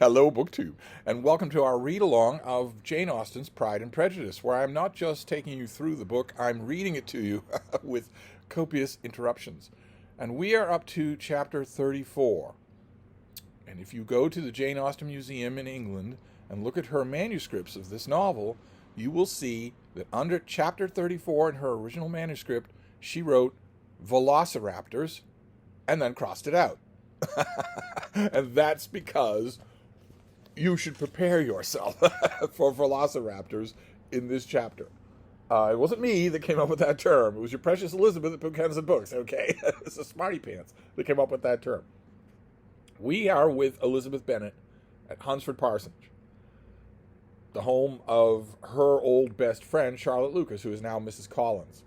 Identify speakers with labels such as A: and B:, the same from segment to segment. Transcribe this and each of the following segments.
A: Hello, BookTube, and welcome to our read-along of Jane Austen's Pride and Prejudice, where I'm not just taking you through the book, I'm reading it to you with copious interruptions. And we are up to chapter 34. And if you go to the Jane Austen Museum in England and look at her manuscripts of this novel, you will see that under chapter 34 in her original manuscript, she wrote velociraptors and then crossed it out. And that's because you should prepare yourself for velociraptors in this chapter. It wasn't me that came up with that term. It was your precious Elizabeth at Bookends and Books, okay? It's a smarty pants that came up with that term. We are with Elizabeth Bennet at Hunsford Parsonage, the home of her old best friend, Charlotte Lucas, who is now Mrs. Collins.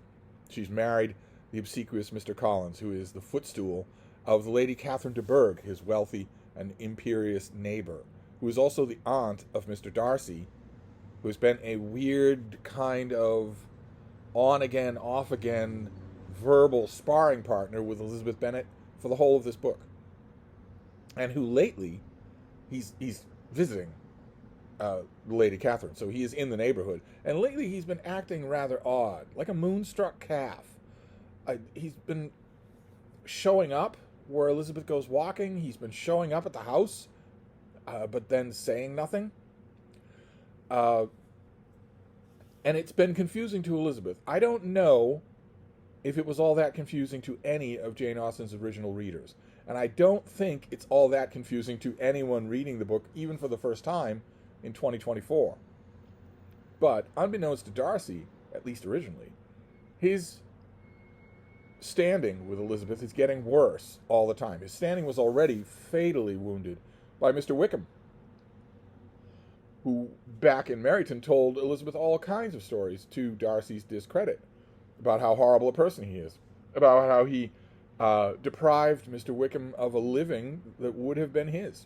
A: She's married the obsequious Mr. Collins, who is the footstool of the Lady Catherine de Bourgh, his wealthy and imperious neighbor, who is also the aunt of Mr. Darcy, who has been a weird kind of on-again, off-again verbal sparring partner with Elizabeth Bennet for the whole of this book. And who lately, he's visiting Lady Catherine, so he is in the neighborhood. And lately he's been acting rather odd, like a moonstruck calf. He's been showing up where Elizabeth goes walking. He's been showing up at the house, but then saying nothing. And it's been confusing to Elizabeth. I don't know if it was all that confusing to any of Jane Austen's original readers. And I don't think it's all that confusing to anyone reading the book, even for the first time in 2024. But unbeknownst to Darcy, at least originally, his standing with Elizabeth is getting worse all the time. His standing was already fatally wounded by Mr. Wickham, who back in Meryton told Elizabeth all kinds of stories to Darcy's discredit about how horrible a person he is, about how he deprived Mr. Wickham of a living that would have been his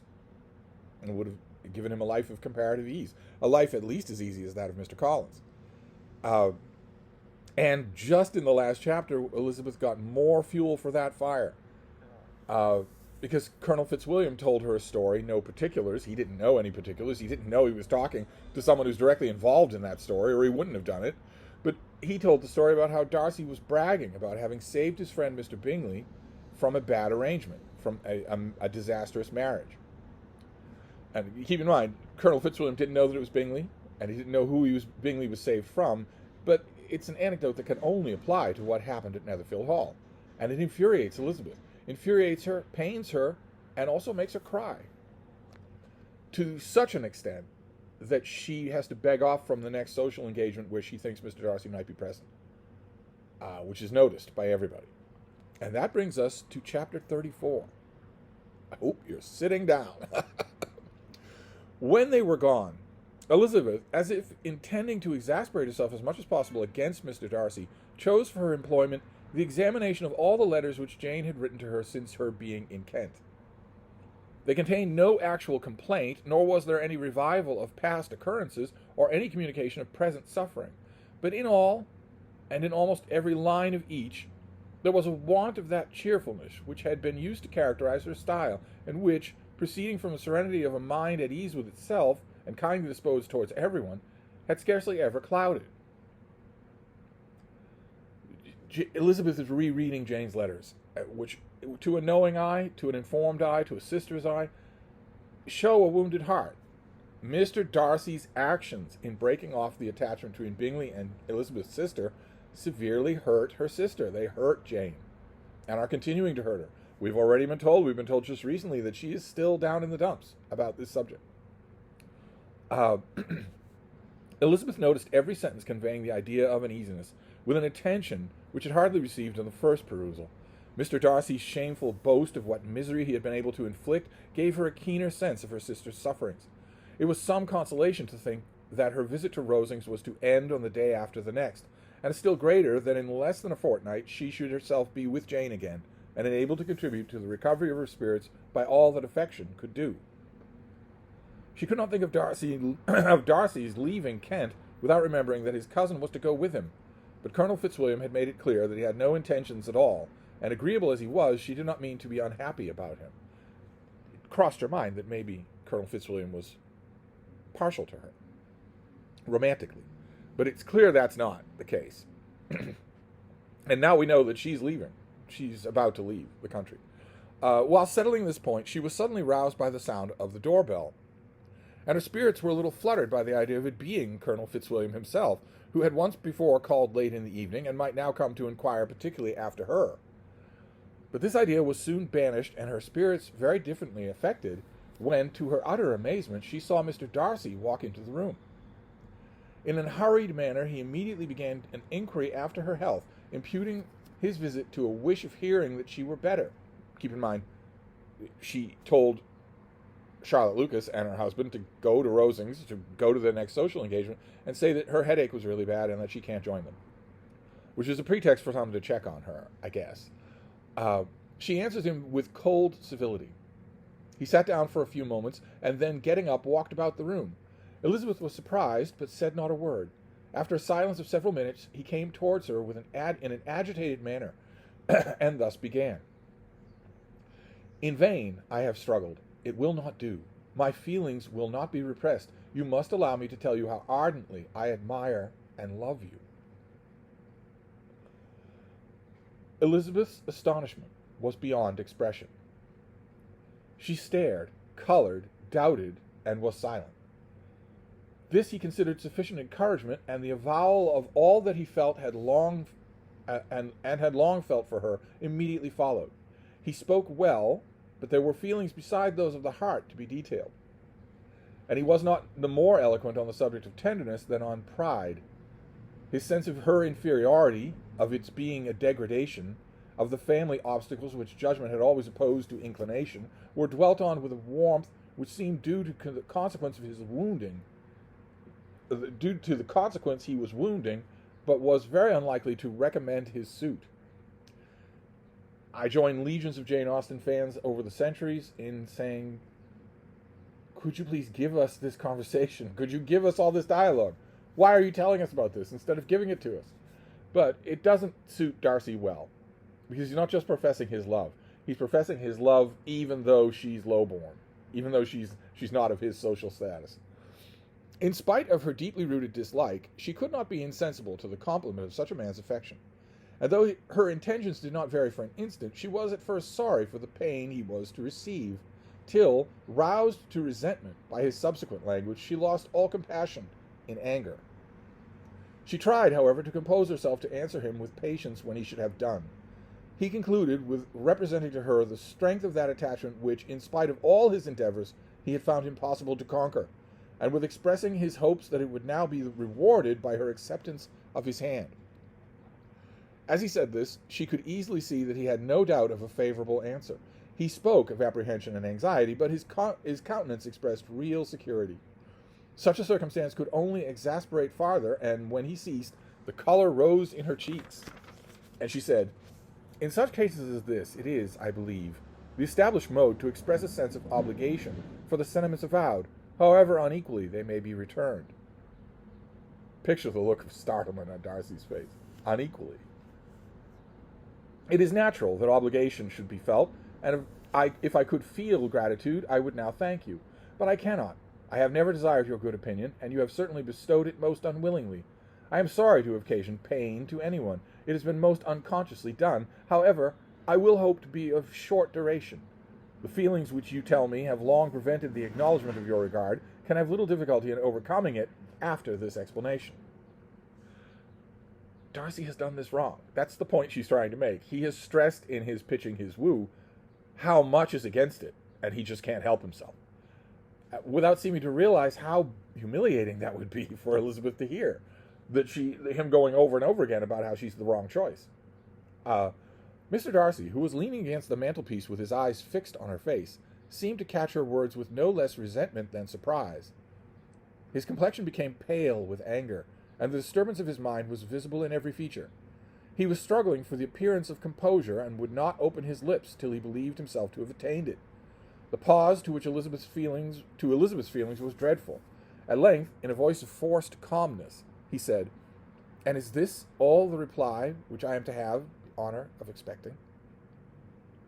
A: and would have given him a life of comparative ease, a life at least as easy as that of Mr. Collins. And just in the last chapter, Elizabeth got more fuel for that fire. Because Colonel Fitzwilliam told her a story, no particulars. He didn't know any particulars. He didn't know he was talking to someone who's directly involved in that story, or he wouldn't have done it. But he told the story about how Darcy was bragging about having saved his friend Mr. Bingley from a bad arrangement, from a disastrous marriage. And keep in mind, Colonel Fitzwilliam didn't know that it was Bingley, and he didn't know who Bingley was saved from, but it's an anecdote that can only apply to what happened at Netherfield Hall. And it infuriates Elizabeth. Infuriates her, pains her, and also makes her cry. To such an extent that she has to beg off from the next social engagement where she thinks Mr. Darcy might be present, which is noticed by everybody. And that brings us to chapter 34. I hope you're sitting down. When they were gone, Elizabeth, as if intending to exasperate herself as much as possible against Mr. Darcy, chose for her employment the examination of all the letters which Jane had written to her since her being in Kent. They contained no actual complaint, nor was there any revival of past occurrences or any communication of present suffering. But in all, and in almost every line of each, there was a want of that cheerfulness which had been used to characterize her style, and which, proceeding from a serenity of a mind at ease with itself, and kindly disposed towards everyone, had scarcely ever clouded. Elizabeth is rereading Jane's letters, which, to a knowing eye, to an informed eye, to a sister's eye, show a wounded heart. Mr. Darcy's actions in breaking off the attachment between Bingley and Elizabeth's sister severely hurt her sister. They hurt Jane, and are continuing to hurt her. We've been told just recently that she is still down in the dumps about this subject. Elizabeth noticed every sentence conveying the idea of uneasiness, with an attention which had hardly received on the first perusal. Mr. Darcy's shameful boast of what misery he had been able to inflict gave her a keener sense of her sister's sufferings. It was some consolation to think that her visit to Rosings was to end on the day after the next, and still greater that in less than a fortnight she should herself be with Jane again, and enabled to contribute to the recovery of her spirits by all that affection could do. She could not think of Darcy's leaving Kent without remembering that his cousin was to go with him, but Colonel Fitzwilliam had made it clear that he had no intentions at all, and agreeable as he was, she did not mean to be unhappy about him. It crossed her mind that maybe Colonel Fitzwilliam was partial to her, romantically. But it's clear that's not the case. And now we know that she's leaving. She's about to leave the country. While settling this point, she was suddenly roused by the sound of the doorbell, and her spirits were a little fluttered by the idea of it being Colonel Fitzwilliam himself, who had once before called late in the evening and might now come to inquire particularly after her. But this idea was soon banished, and her spirits very differently affected when, to her utter amazement, she saw Mr. Darcy walk into the room. In a hurried manner, he immediately began an inquiry after her health, imputing his visit to a wish of hearing that she were better. Keep in mind, she told Charlotte Lucas and her husband to go to Rosings, to go to the next social engagement, and say that her headache was really bad and that she can't join them, which is a pretext for someone to check on her, I guess. She answers him with cold civility. He sat down for a few moments, and then, getting up, walked about the room. Elizabeth was surprised, but said not a word. After a silence of several minutes, he came towards her with in an agitated manner, and thus began. "In vain I have struggled. It will not do. My feelings will not be repressed. You must allow me to tell you how ardently I admire and love you." Elizabeth's astonishment was beyond expression. She stared, colored, doubted, and was silent. This he considered sufficient encouragement, and the avowal of all that he felt had long felt for her immediately followed. He spoke well, but there were feelings beside those of the heart to be detailed. And he was not the more eloquent on the subject of tenderness than on pride. His sense of her inferiority, of its being a degradation, of the family obstacles which judgment had always opposed to inclination, were dwelt on with a warmth which seemed due to the consequence of his wounding, due to the consequence he was wounding, but was very unlikely to recommend his suit. I join legions of Jane Austen fans over the centuries in saying, could you please give us this conversation? Could you give us all this dialogue? Why are you telling us about this instead of giving it to us? But it doesn't suit Darcy well, because he's not just professing his love. He's professing his love even though she's lowborn, even though she's not of his social status. In spite of her deeply rooted dislike, she could not be insensible to the compliment of such a man's affection. And though her intentions did not vary for an instant, she was at first sorry for the pain he was to receive, till, roused to resentment by his subsequent language, she lost all compassion in anger. She tried, however, to compose herself to answer him with patience when he should have done. He concluded with representing to her the strength of that attachment which, in spite of all his endeavors, he had found impossible to conquer, and with expressing his hopes that it would now be rewarded by her acceptance of his hand. As he said this, she could easily see that he had no doubt of a favorable answer. He spoke of apprehension and anxiety, but his countenance expressed real security. Such a circumstance could only exasperate farther, and when he ceased, the color rose in her cheeks, and she said, "In such cases as this, it is, I believe, the established mode to express a sense of obligation for the sentiments avowed, however unequally they may be returned." Picture the look of startlement on Darcy's face. Unequally. It is natural that obligation should be felt, and if I could feel gratitude, I would now thank you. But I cannot. I have never desired your good opinion, and you have certainly bestowed it most unwillingly. I am sorry to have occasioned pain to anyone. It has been most unconsciously done. However, I will hope to be of short duration. The feelings which you tell me have long prevented the acknowledgment of your regard can have little difficulty in overcoming it after this explanation. Darcy has done this wrong. That's the point she's trying to make. He has stressed in his pitching his woo how much is against it, and he just can't help himself, without seeming to realize how humiliating that would be for Elizabeth to hear, that him going over and over again about how she's the wrong choice. Mr. Darcy, who was leaning against the mantelpiece with his eyes fixed on her face, seemed to catch her words with no less resentment than surprise. His complexion became pale with anger, and the disturbance of his mind was visible in every feature. He was struggling for the appearance of composure, and would not open his lips till he believed himself to have attained it. The pause to Elizabeth's feelings was dreadful. At length, in a voice of forced calmness, he said, "And is this all the reply which I am to have the honor of expecting?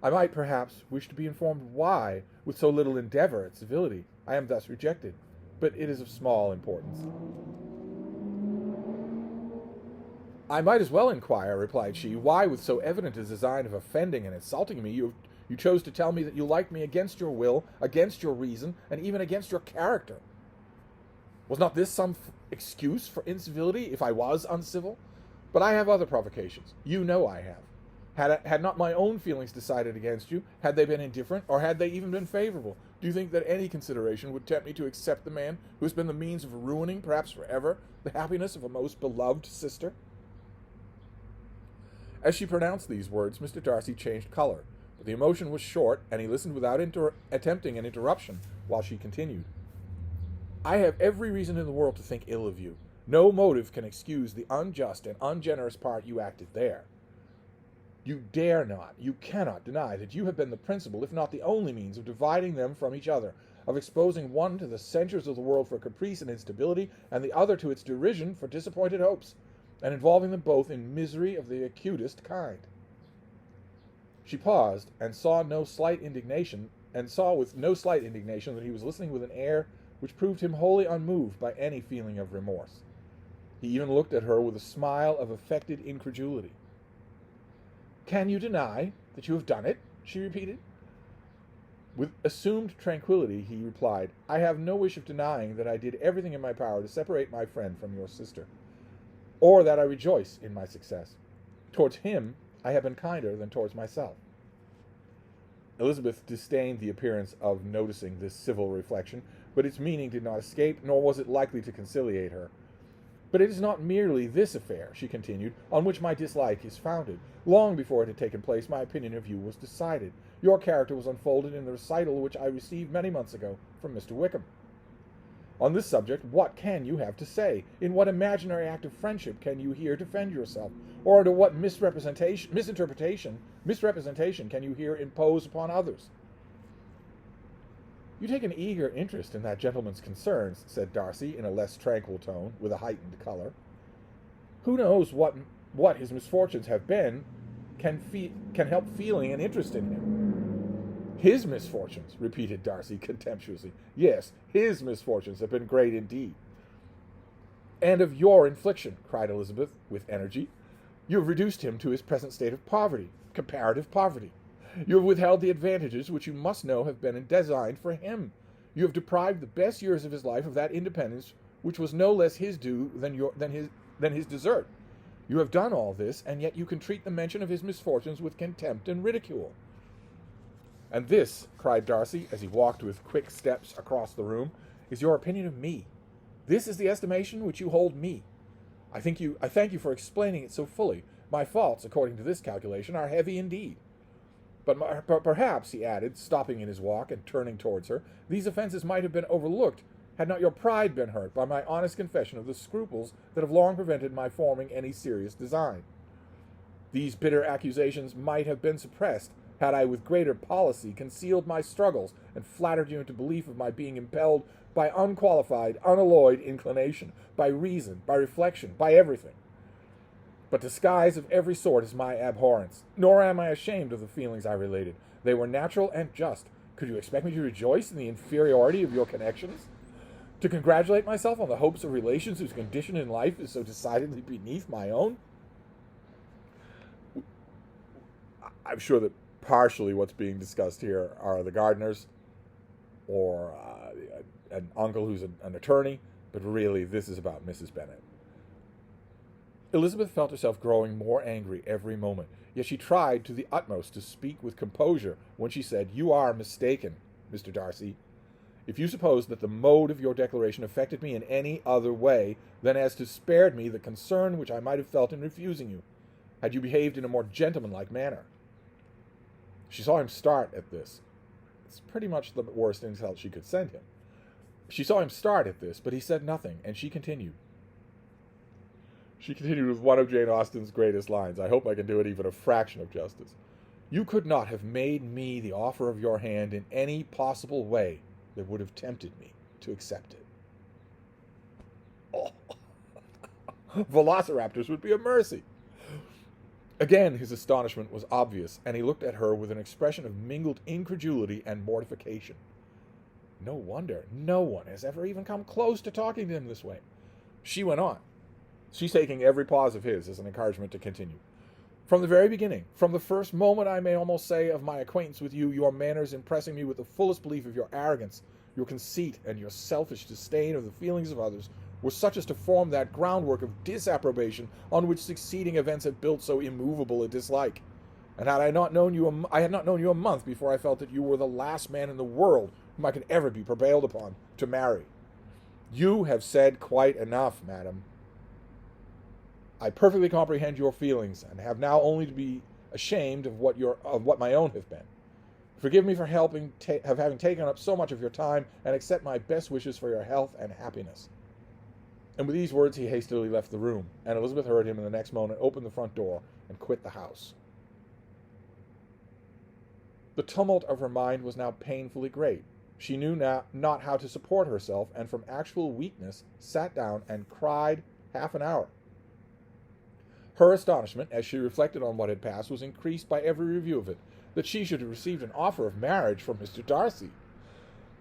A: I might, perhaps, wish to be informed why, with so little endeavor at civility, I am thus rejected, but it is of small importance. I might as well inquire, replied she, why, with so evident a design of offending and insulting me, you chose to tell me that you liked me against your will, against your reason, and even against your character. Was not this some excuse for incivility, if I was uncivil? But I have other provocations. You know I have. Had not my own feelings decided against you, had they been indifferent, or had they even been favorable, do you think that any consideration would tempt me to accept the man who has been the means of ruining, perhaps forever, the happiness of a most beloved sister? As she pronounced these words, Mr. Darcy changed color, but the emotion was short, and he listened without attempting an interruption while she continued. I have every reason in the world to think ill of you. No motive can excuse the unjust and ungenerous part you acted there. You dare not, you cannot deny that you have been the principal, if not the only means of dividing them from each other, of exposing one to the censures of the world for caprice and instability, and the other to its derision for disappointed hopes, and involving them both in misery of the acutest kind. She paused, and saw with no slight indignation that he was listening with an air which proved him wholly unmoved by any feeling of remorse. He even looked at her with a smile of affected incredulity. Can you deny that you have done it? She repeated. With assumed tranquillity, he replied, I have no wish of denying that I did everything in my power to separate my friend from your sister, or that I rejoice in my success. Towards him, I have been kinder than towards myself. Elizabeth disdained the appearance of noticing this civil reflection, but its meaning did not escape, nor was it likely to conciliate her. But it is not merely this affair, she continued, on which my dislike is founded. Long before it had taken place, my opinion of you was decided. Your character was unfolded in the recital which I received many months ago from Mr. Wickham. On this subject, what can you have to say? In what imaginary act of friendship can you here defend yourself? Or under what misrepresentation can you here impose upon others? You take an eager interest in that gentleman's concerns, said Darcy in a less tranquil tone, with a heightened color. Who knows what his misfortunes have been can help feeling an interest in him. His misfortunes, repeated Darcy contemptuously. Yes, his misfortunes have been great indeed. And of your infliction, cried Elizabeth with energy. You have reduced him to his present state of poverty, comparative poverty. You have withheld the advantages which you must know have been designed for him. You have deprived the best years of his life of that independence which was no less his due than his desert. You have done all this, and yet you can treat the mention of his misfortunes with contempt and ridicule. And this, cried Darcy, as he walked with quick steps across the room, is your opinion of me. This is the estimation which you hold me. I thank you for explaining it so fully. My faults, according to this calculation, are heavy indeed. But perhaps, he added, stopping in his walk and turning towards her, these offenses might have been overlooked had not your pride been hurt by my honest confession of the scruples that have long prevented my forming any serious design. These bitter accusations might have been suppressed had I with greater policy concealed my struggles and flattered you into belief of my being impelled by unqualified, unalloyed inclination, by reason, by reflection, by everything. But disguise of every sort is my abhorrence, nor am I ashamed of the feelings I related. They were natural and just. Could you expect me to rejoice in the inferiority of your connections? To congratulate myself on the hopes of relations whose condition in life is so decidedly beneath my own? I'm sure that partially what's being discussed here are the gardeners or an uncle who's an attorney, but really this is about Mrs. Bennet. Elizabeth felt herself growing more angry every moment, yet she tried to the utmost to speak with composure when she said, You are mistaken, Mr. Darcy. If you suppose that the mode of your declaration affected me in any other way than as to spared me the concern which I might have felt in refusing you, had you behaved in a more gentlemanlike manner. She saw him start at this. It's pretty much the worst insult she could send him. She saw him start at this, but he said nothing, and she continued. She continued with one of Jane Austen's greatest lines. I hope I can do it even a fraction of justice. You could not have made me the offer of your hand in any possible way that would have tempted me to accept it. Oh. Velociraptors would be a mercy. Again, his astonishment was obvious, and he looked at her with an expression of mingled incredulity and mortification. No wonder no one has ever even come close to talking to him this way. She went on. She's taking every pause of his as an encouragement to continue. From the very beginning, from the first moment, I may almost say, of my acquaintance with you, your manners impressing me with the fullest belief of your arrogance, your conceit, and your selfish disdain of the feelings of others were such as to form that groundwork of disapprobation on which succeeding events have built so immovable a dislike. And had I not known you, I had not known you a month before I felt that you were the last man in the world whom I could ever be prevailed upon to marry. You have said quite enough, madam. I perfectly comprehend your feelings, and have now only to be ashamed of what my own have been. Forgive me for having taken up so much of your time, and accept my best wishes for your health and happiness. And with these words he hastily left the room, and Elizabeth heard him in the next moment open the front door and quit the house. The tumult of her mind was now painfully great. She knew not how to support herself, and from actual weakness sat down and cried half an hour. Her astonishment, as she reflected on what had passed, was increased by every review of it, that she should have received an offer of marriage from Mr. Darcy,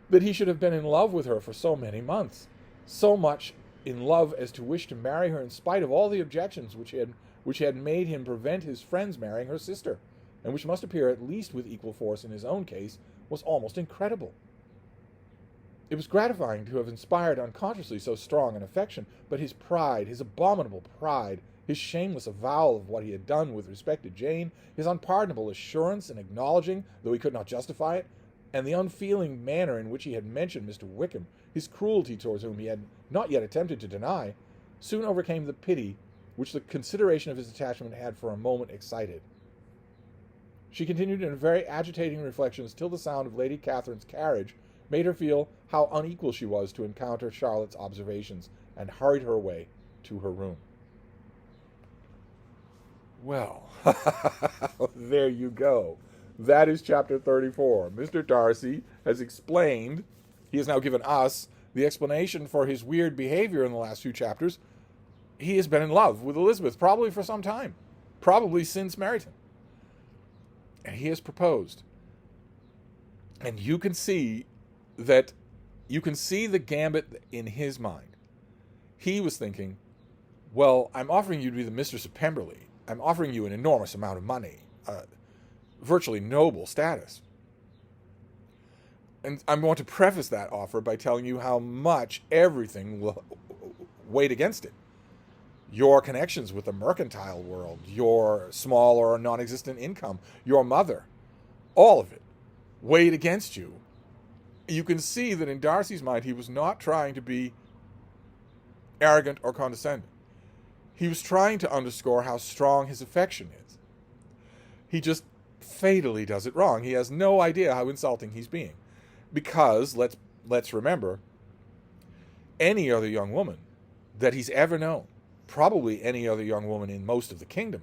A: that he should have been in love with her for so many months, so much in love as to wish to marry her in spite of all the objections which had made him prevent his friends marrying her sister, and which must appear at least with equal force in his own case, was almost incredible. It was gratifying to have inspired unconsciously so strong an affection, but his pride, his abominable pride, his shameless avowal of what he had done with respect to Jane, his unpardonable assurance in acknowledging, though he could not justify it, and the unfeeling manner in which he had mentioned Mr. Wickham, his cruelty towards whom he had not yet attempted to deny, soon overcame the pity which the consideration of his attachment had for a moment excited. She continued in very agitating reflections till the sound of Lady Catherine's carriage made her feel how unequal she was to encounter Charlotte's observations, and hurried her away to her room. Well, there you go. That is chapter 34. Mr. Darcy has explained, he has now given us the explanation for his weird behavior in the last few chapters. He has been in love with Elizabeth, probably for some time, probably since Meryton. And he has proposed. And you can see the gambit in his mind. He was thinking, well, I'm offering you to be the mistress of Pemberley. I'm offering you an enormous amount of money, virtually noble status. And I'm going to preface that offer by telling you how much everything will weigh against it. Your connections with the mercantile world, your small or non-existent income, your mother, all of it weighed against you. You can see that in Darcy's mind, he was not trying to be arrogant or condescending. He was trying to underscore how strong his affection is. He just fatally does it wrong. He has no idea how insulting he's being. Because, let's remember, any other young woman that he's ever known, probably any other young woman in most of the kingdom,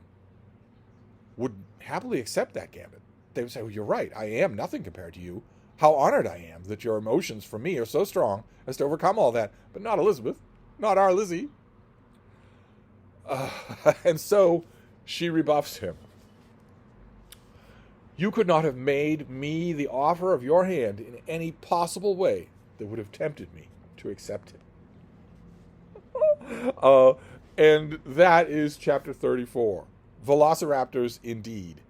A: would happily accept that gambit. They would say, well, you're right, I am nothing compared to you. How honored I am that your emotions for me are so strong as to overcome all that. But not Elizabeth, not our Lizzie. And so she rebuffs him. You could not have made me the offer of your hand in any possible way that would have tempted me to accept it. And that is chapter 34. Velociraptors indeed.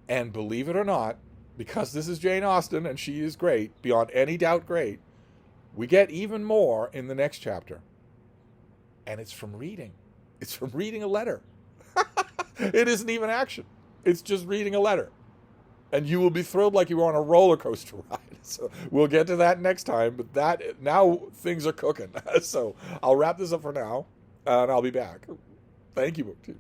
A: And believe it or not, because this is Jane Austen and she is great, beyond any doubt great, we get even more in the next chapter. And it's from reading. It's from reading a letter. It isn't even action. It's just reading a letter. And you will be thrilled like you were on a roller coaster ride. So we'll get to that next time. But now things are cooking. So I'll wrap this up for now, and I'll be back. Thank you, BookTube.